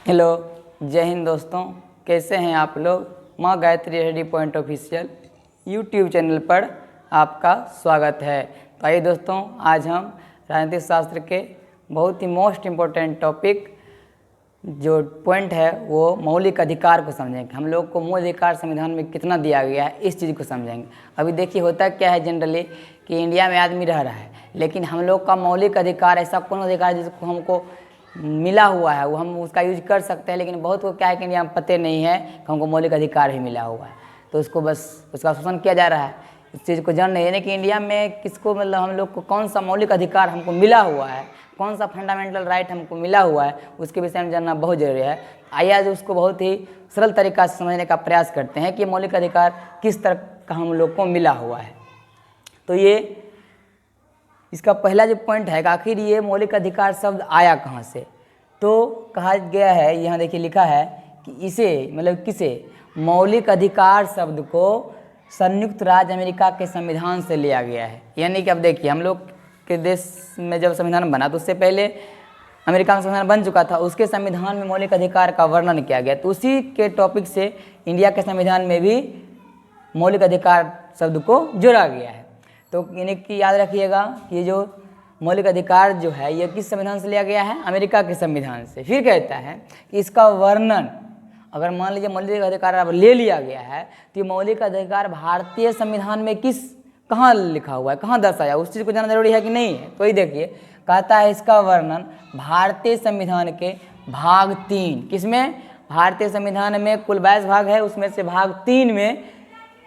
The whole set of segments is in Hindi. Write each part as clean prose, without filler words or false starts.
हेलो, जय हिंद दोस्तों। कैसे हैं आप लोग। माँ Gayatri ready point official YouTube channel पर आपका स्वागत है। तो आइए दोस्तों, आज हम राजनीतिक शास्त्र के बहुत ही मोस्ट इम्पोर्टेंट टॉपिक जो पॉइंट है वो मौलिक अधिकार को समझेंगे। हम लोग को मौलिक अधिकार संविधान में कितना दिया गया है इस चीज़ को समझेंगे। अभी देखिए होता क्या है जनरली कि इंडिया में आदमी रह रहा है, लेकिन हम लोग का मौलिक अधिकार ऐसा कौन अधिकार है जिसको हमको मिला हुआ है वो हम उसका यूज कर सकते हैं, लेकिन बहुत को क्या है कि इंडिया में पते नहीं है कि हमको मौलिक अधिकार ही मिला हुआ है, तो उसको बस उसका शोषण किया जा रहा है। इस चीज़ को जानना यानी कि इंडिया में किसको मतलब हम लोग को कौन सा मौलिक अधिकार हमको मिला हुआ है, कौन सा फंडामेंटल राइट हमको मिला हुआ है, उसके विषय में जानना बहुत जरूरी है। आइए आज उसको बहुत ही सरल तरीका से समझने का प्रयास करते हैं कि मौलिक अधिकार किस तरह का हम लोग को मिला हुआ है। तो ये इसका पहला जो पॉइंट है कि आखिर ये मौलिक अधिकार शब्द आया कहाँ से। तो कहा गया है, यहाँ देखिए लिखा है कि इसे मतलब किसे, मौलिक अधिकार शब्द को संयुक्त राज्य अमेरिका के संविधान से लिया गया है। यानी कि अब देखिए हम लोग के देश में जब संविधान बना तो उससे पहले अमेरिका में संविधान बन चुका था, उसके संविधान में मौलिक अधिकार का वर्णन किया गया, तो उसी के टॉपिक से इंडिया के संविधान में भी मौलिक अधिकार शब्द को जोड़ा गया है। तो यानी कि याद रखिएगा कि ये जो मौलिक अधिकार जो है ये किस संविधान से लिया गया है, अमेरिका के संविधान से। फिर कहता है कि इसका वर्णन, अगर मान लीजिए मौलिक अधिकार अब ले लिया गया है तो ये मौलिक अधिकार भारतीय संविधान में कहाँ लिखा हुआ है, कहाँ दर्शाया, उस चीज़ को जानना जरूरी है कि नहीं है। तो ये देखिए कहता है इसका वर्णन भारतीय संविधान के भाग 3, किसमें, भारतीय संविधान में कुल 22 भाग है, उसमें से भाग 3 में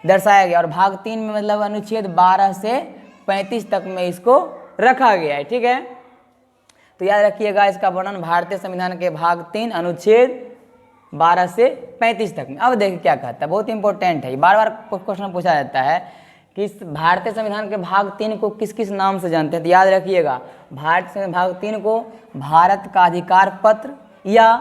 दर्शाया गया। और भाग 3 में मतलब अनुच्छेद 12 से 35 तक में इसको रखा गया है। ठीक है, तो याद रखिएगा इसका वर्णन भारतीय संविधान के भाग 3 अनुच्छेद 12 से 35 तक में। अब देखिए क्या कहता है, बहुत इंपॉर्टेंट है, बार बार क्वेश्चन पूछा जाता है कि इस भारतीय संविधान के भाग 3 को किस किस नाम से जानते हैं। तो याद रखिएगा भारतीय संविधान भाग 3 को भारत का अधिकार पत्र या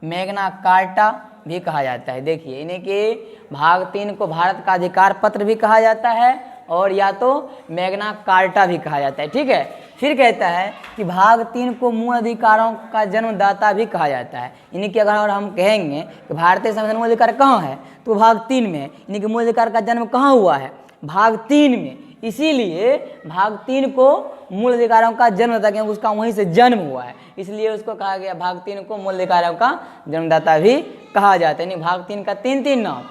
मैग्ना कार्टा भी कहा जाता है। देखिए इन्हें कि भाग 3 को भारत का अधिकार पत्र भी कहा जाता है और या तो मैग्ना कार्टा भी कहा जाता है। ठीक है, फिर कहता है कि भाग 3 को मूल अधिकारों का जन्मदाता भी कहा जाता है। यानी कि अगर हम कहेंगे कि भारतीय संविधान मूल अधिकार कहाँ है तो भाग 3 में है, यानी कि मूल अधिकार का जन्म कहाँ हुआ है, भाग 3 में। इसीलिए भाग 3 को मूल अधिकारों का जन्मदाता, क्योंकि उसका वहीं से जन्म हुआ है, इसलिए उसको कहा गया भाग 3 को मूल अधिकारों का जन्मदाता भी कहा जाता है। यानी भाग 3 का 3 नाम,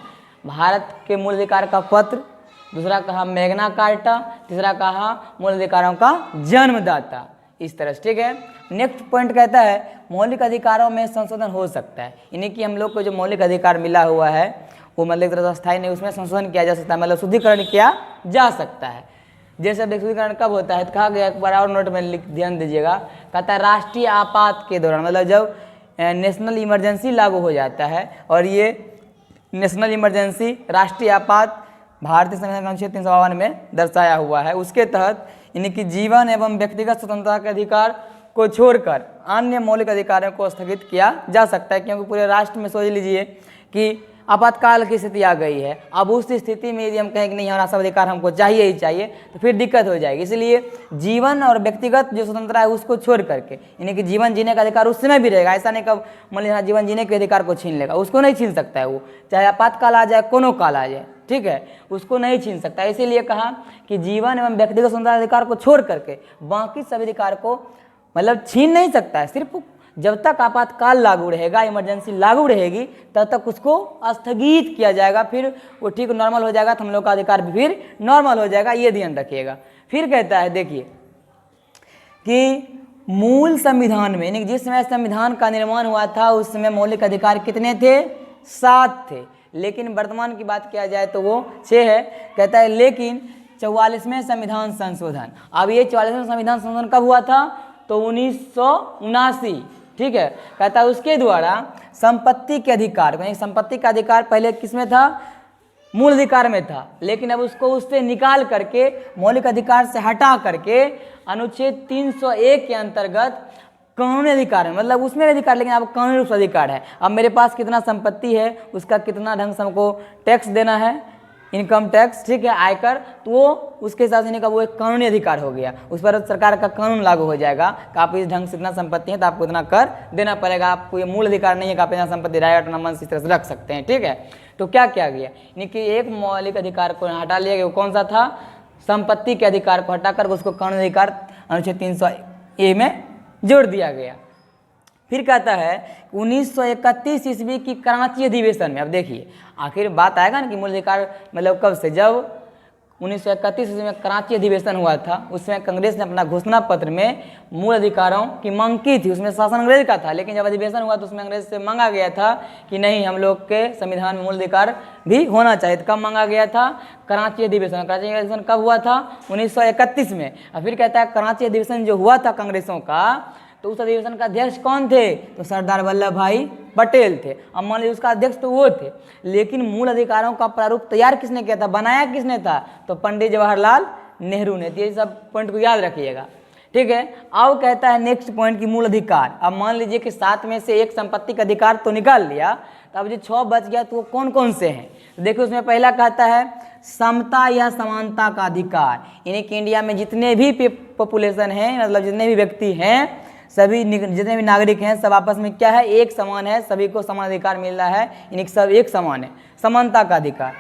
भारत के मूल अधिकार का पत्र, दूसरा कहा मैग्ना कार्टा, तीसरा कहा मूल अधिकारों का जन्मदाता, इस तरह से। ठीक है, नेक्स्ट पॉइंट कहता है मौलिक अधिकारों में संशोधन हो सकता है। यानी कि हम लोग को जो मौलिक अधिकार मिला हुआ है वो मतलब एक तरह से स्थायी नहीं, उसमें संशोधन किया जा सकता है, मतलब शुद्धिकरण किया जा सकता है। जैसे अब शुद्धिकरण कब होता है तो कहा गया, एक बार और नोट में ध्यान दीजिएगा, कहता है राष्ट्रीय आपात के दौरान, मतलब जब नेशनल इमरजेंसी लागू हो जाता है, और ये नेशनल इमरजेंसी राष्ट्रीय आपात भारतीय संविधान का अनुच्छेद 352 में दर्शाया हुआ है, उसके तहत यानी कि जीवन एवं व्यक्तिगत स्वतंत्रता के अधिकार को छोड़कर अन्य मौलिक अधिकारों को स्थगित किया जा सकता है। क्योंकि पूरे राष्ट्र में सोच लीजिए कि आपातकाल की स्थिति आ गई है, अब उस स्थिति में यदि हम कहें कि नहीं हमारा सब अधिकार हमको चाहिए ही चाहिए तो फिर दिक्कत हो जाएगी। इसलिए जीवन और व्यक्तिगत जो स्वतंत्रता है उसको छोड़ करके, यानी कि जीवन जीने का अधिकार उस समय भी रहेगा, ऐसा नहीं कब मान लीजिए जीवन जीने के अधिकार को छीन लेगा, उसको नहीं छीन सकता है वो, चाहे आपातकाल आ जाए कोनो काल आ जाए। ठीक है, उसको नहीं छीन सकता। इसीलिए कहा कि जीवन एवं व्यक्तिगत स्वतंत्रता अधिकार को छोड़ करके बाकी सभी अधिकार को मतलब छीन नहीं सकता है, सिर्फ जब तक आपातकाल लागू रहेगा, इमरजेंसी लागू रहेगी, तब तक उसको स्थगित किया जाएगा, फिर वो ठीक नॉर्मल हो जाएगा तो हम लोग का अधिकार भी फिर नॉर्मल हो जाएगा, ये ध्यान रखिएगा। फिर कहता है देखिए कि मूल संविधान में, यानी जिस समय संविधान का निर्माण हुआ था उस समय मौलिक अधिकार कितने थे, 7 थे, लेकिन वर्तमान की बात किया जाए तो वो 6 है। कहता है लेकिन 44वें संविधान संशोधन, अब ये 44वें संविधान संशोधन कब हुआ था तो 1979। ठीक है, कहता है उसके द्वारा संपत्ति के अधिकार, संपत्ति का अधिकार पहले किसमें था, मूल अधिकार में था, लेकिन अब उसको उससे निकाल करके मौलिक अधिकार से हटा करके अनुच्छेद 301 के अंतर्गत कानूनी अधिकार है, मतलब उसमें भी अधिकार लेकिन अब कानूनी रूप से अधिकार है। अब मेरे पास कितना संपत्ति है, उसका कितना ढंग से हमको टैक्स देना है, इनकम टैक्स, ठीक है, आयकर, तो वो उसके हिसाब से का वो एक कानूनी अधिकार हो गया। उस पर सरकार का कानून लागू हो जाएगा कि आप इस ढंग से इतना संपत्ति है तो आपको इतना कर देना पड़ेगा। आपको ये मूल अधिकार नहीं है कि आप इतना संपत्ति राइट अपना मन से इस तरह से रख सकते हैं, ठीक है। तो क्या किया गया, यानी कि एक मौलिक अधिकार को हटा लिया गया, वो कौन सा था, संपत्ति के अधिकार को हटाकर उसको कानूनी अधिकार अनुच्छेद 300A में जोड़ दिया गया। फिर कहता है 1931 ईस्वी की कराची अधिवेशन में, अब देखिए आखिर बात आएगा ना कि मूल अधिकार मतलब कब से, जब 1931 ईस्वी में कराची अधिवेशन हुआ था, उसमें कांग्रेस ने अपना घोषणा पत्र में मूल अधिकारों की मांग की थी। उसमें शासन अंग्रेज का था, लेकिन जब अधिवेशन हुआ तो उसमें अंग्रेज से मांगा गया था कि नहीं, हम लोग के संविधान में मूल अधिकार भी होना चाहिए। कब मांगा गया था, कराची अधिवेशन। कराची अधिवेशन कब हुआ था, 1931 में। और फिर कहता है कराची अधिवेशन जो हुआ था कांग्रेसों का, तो उस अधिवेशन का अध्यक्ष कौन थे, तो सरदार वल्लभ भाई पटेल थे। अब मान लीजिए उसका अध्यक्ष तो वो थे, लेकिन मूल अधिकारों का प्रारूप तैयार किसने किया था, बनाया किसने था, तो पंडित जवाहरलाल नेहरू ने। ये सब पॉइंट को याद रखिएगा, ठीक है। अब कहता है नेक्स्ट पॉइंट की मूल अधिकार। अब मान लीजिए कि 7 में से एक संपत्ति का अधिकार तो निकाल लिया, तो अब जो 6 बच गया तो वो कौन कौन से हैं, तो देखिए उसमें पहला कहता है समता या समानता का अधिकार, यानी कि इंडिया में जितने भी पॉपुलेशन है, मतलब जितने भी व्यक्ति हैं, सभी जितने भी नागरिक हैं, सब आपस में क्या है, एक समान है, सभी को समान अधिकार मिल रहा है, यानी कि सब एक समान है, समानता का अधिकार।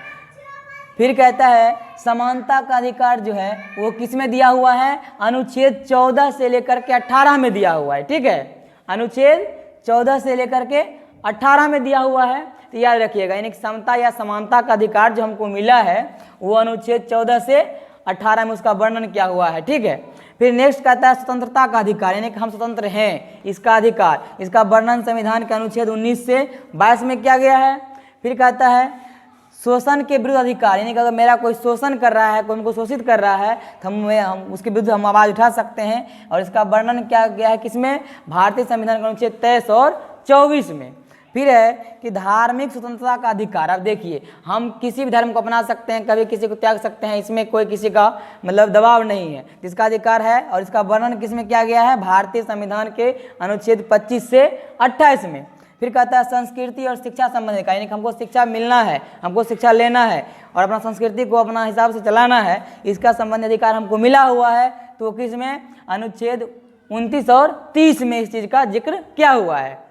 फिर कहता है समानता का अधिकार जो है वो किस में दिया हुआ है, अनुच्छेद 14 से लेकर के 18 में दिया हुआ है, ठीक है। अनुच्छेद 14 से लेकर के 18 में दिया हुआ है, तो याद रखिएगा, यानी कि समता या समानता का अधिकार जो हमको मिला है वो अनुच्छेद 14 से 18 में उसका वर्णन किया हुआ है, ठीक है। फिर नेक्स्ट कहता है स्वतंत्रता का अधिकार, यानी कि हम स्वतंत्र हैं, इसका अधिकार, इसका वर्णन संविधान के अनुच्छेद 19 से 22 में किया गया है। फिर कहता है शोषण के विरुद्ध अधिकार, यानी कि अगर मेरा कोई शोषण कर रहा है, कोई हमको शोषित कर रहा है, तो हम उसके विरुद्ध हम आवाज़ उठा सकते हैं, और इसका वर्णन किया गया है किसमें, भारतीय संविधान के अनुच्छेद 23 और 24 में। फिर है कि धार्मिक स्वतंत्रता का अधिकार। अब देखिए हम किसी भी धर्म को अपना सकते हैं, कभी किसी को त्याग सकते हैं, इसमें कोई किसी का मतलब दबाव नहीं है, जिसका अधिकार है, और इसका वर्णन किसमें किया गया है, भारतीय संविधान के अनुच्छेद 25 से 28 में। फिर कहता है संस्कृति और शिक्षा संबंधी का, यानी कि हमको शिक्षा मिलना है, हमको शिक्षा लेना है और अपना संस्कृति को अपना हिसाब से चलाना है, इसका संबंधी अधिकार हमको मिला हुआ है, तो किस में, अनुच्छेद 29 और 30 में इस चीज़ का जिक्र किया हुआ है।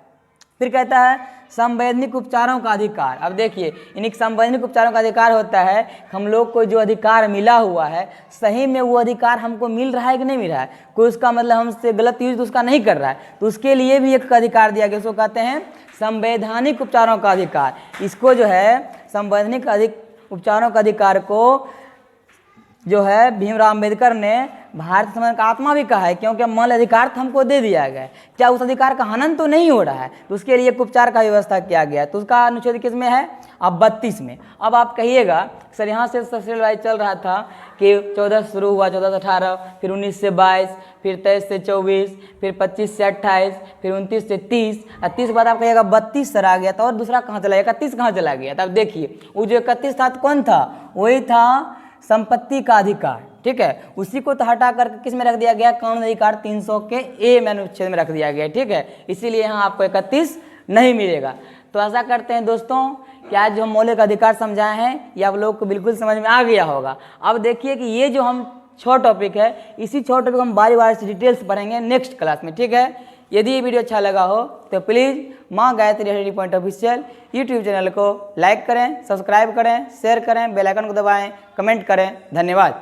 फिर कहता है संवैधानिक उपचारों का अधिकार। अब देखिए यानी संवैधानिक उपचारों का अधिकार होता है हम लोग को जो अधिकार मिला हुआ है, सही में वो अधिकार हमको मिल रहा है कि नहीं मिल रहा है, कोई उसका मतलब हमसे गलत यूज तो उसका नहीं कर रहा है, तो उसके लिए भी एक अधिकार दिया गया, उसको कहते हैं संवैधानिक उपचारों का अधिकार। इसको जो है संवैधानिक उपचारों का अधिकार को जो है भीमराव अम्बेडकर ने भारत संविधान का आत्मा भी कहा है, क्योंकि मूल अधिकार तो हमको दे दिया गया है, क्या उस अधिकार का हनन तो नहीं हो रहा है, तो उसके लिए उपचार का व्यवस्था किया गया है, तो उसका अनुच्छेद किस में है, अब 32 में। अब आप कहिएगा सर यहाँ से सिलसिला चल रहा था कि 14 से शुरू हुआ, 14 से 18, फिर 19 से 22, फिर 23 से 24, फिर 25 से 28, फिर 29 से 30, और 30 के बाद आप कहिएगा 32 सर आ गया था, और दूसरा कहाँ चला गया, 31 कहाँ चला गया। तब देखिए वो जो 31 था कौन था, वही था संपत्ति का अधिकार, ठीक है, उसी को तो हटा करके किस में रख दिया गया, कानून अधिकार 300 के ए में अनुच्छेद में रख दिया गया, ठीक है, इसीलिए यहाँ आपको 31 नहीं मिलेगा। तो ऐसा करते हैं दोस्तों कि आज जो हम मौलिक अधिकार समझाए हैं ये आप लोग को बिल्कुल समझ में आ गया होगा। अब देखिए कि ये जो हम 6 टॉपिक है, इसी 6 टॉपिक हम बारी बारी से डिटेल्स पढ़ेंगे नेक्स्ट क्लास में, ठीक है। यदि ये वीडियो अच्छा लगा हो तो प्लीज़ माँ Gayatri study point official YouTube channel को लाइक करें, सब्सक्राइब करें, शेयर करें, बेल आइकन को दबाएं, कमेंट करें। धन्यवाद।